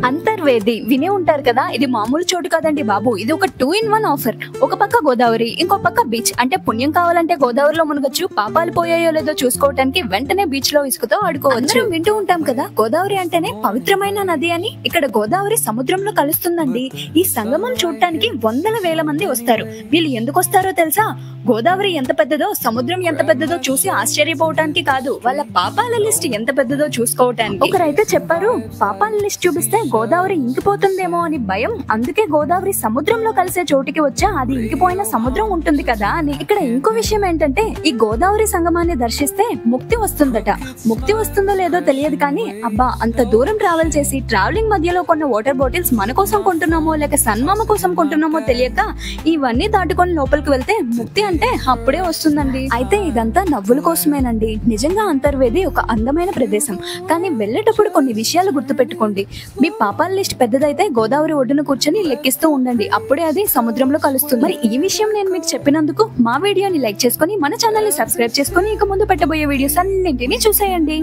అంతర్వేది వినే ఉంటారు కదా. ఇది మామూలు చోటు కాదండి బాబు. ఇది ఒక 2-in-1 ఆఫర్. ఒక పక్క గోదావరి, ఇంకో పక్క బీచ్. అంటే పుణ్యం కావాలంటే గోదావరిలో మునగొచ్చు, పాపాలు పోయాయో లేదో చూసుకోవడానికి వెంటనే బీచ్ లో ఇసుకతో ఆడుకోవచ్చు. వింటూ ఉంటాం కదా గోదావరి అంటేనే పవిత్రమైన నది అని. ఇక్కడ గోదావరి సముద్రంలో కలుస్తుందండి. ఈ సంగమం చూడటానికి వందల వేల మంది వస్తారు. వీళ్ళు ఎందుకు వస్తారో తెలుసా? గోదావరి ఎంత పెద్దదో, సముద్రం ఎంత పెద్దదో చూసి ఆశ్చర్యపోవటానికి కాదు, వాళ్ళ పాపాల లిస్ట్ ఎంత పెద్దదో చూసుకోవటానికి. ఒకరైతే చెప్పారు, పాపాల లిస్ట్ చూపిస్తే గోదావరి ఇంకిపోతుందేమో అని భయం, అందుకే గోదావరి సముద్రంలో కలిసే చోటికి వచ్చా, అది ఇంకిపోయిన సముద్రం ఉంటుంది కదా అని. ఇక్కడ ఇంకో విషయం ఏంటంటే, ఈ గోదావరి సంగమాన్ని దర్శిస్తే ముక్తి వస్తుందట. ముక్తి వస్తుందో లేదో తెలియదు కానీ, అబ్బా అంత దూరం ట్రావెల్ చేసి ట్రావెలింగ్ మధ్యలో కొన్న వాటర్ బాటిల్స్ మన కోసం కొంటున్నామో లేక సన్మామ కోసం కొంటున్నామో తెలియక ఇవన్నీ దాటుకొని లోపలికి వెళ్తే ముక్తి అంటే అప్పుడే వస్తుందండి. అయితే ఇదంతా నవ్వుల కోసమేనండి. నిజంగా అంతర్వేది ఒక అందమైన ప్రదేశం. కానీ వెళ్ళేటప్పుడు కొన్ని విషయాలు గుర్తుపెట్టుకోండి. మీ పాపాల లిస్ట్ పెద్దదైతే గోదావరి ఒడ్డున కూర్చొని లెక్కిస్తూ ఉండండి, అప్పుడే అది సముద్రంలో కలుస్తుంది. మరి ఈ విషయం నేను మీకు చెప్పినందుకు మా వీడియోని లైక్ చేసుకొని మన ఛానల్ ని సబ్స్క్రైబ్ చేసుకొని ఇక ముందు పెట్టబోయే వీడియోస్ అన్నింటినీ చూసేయండి.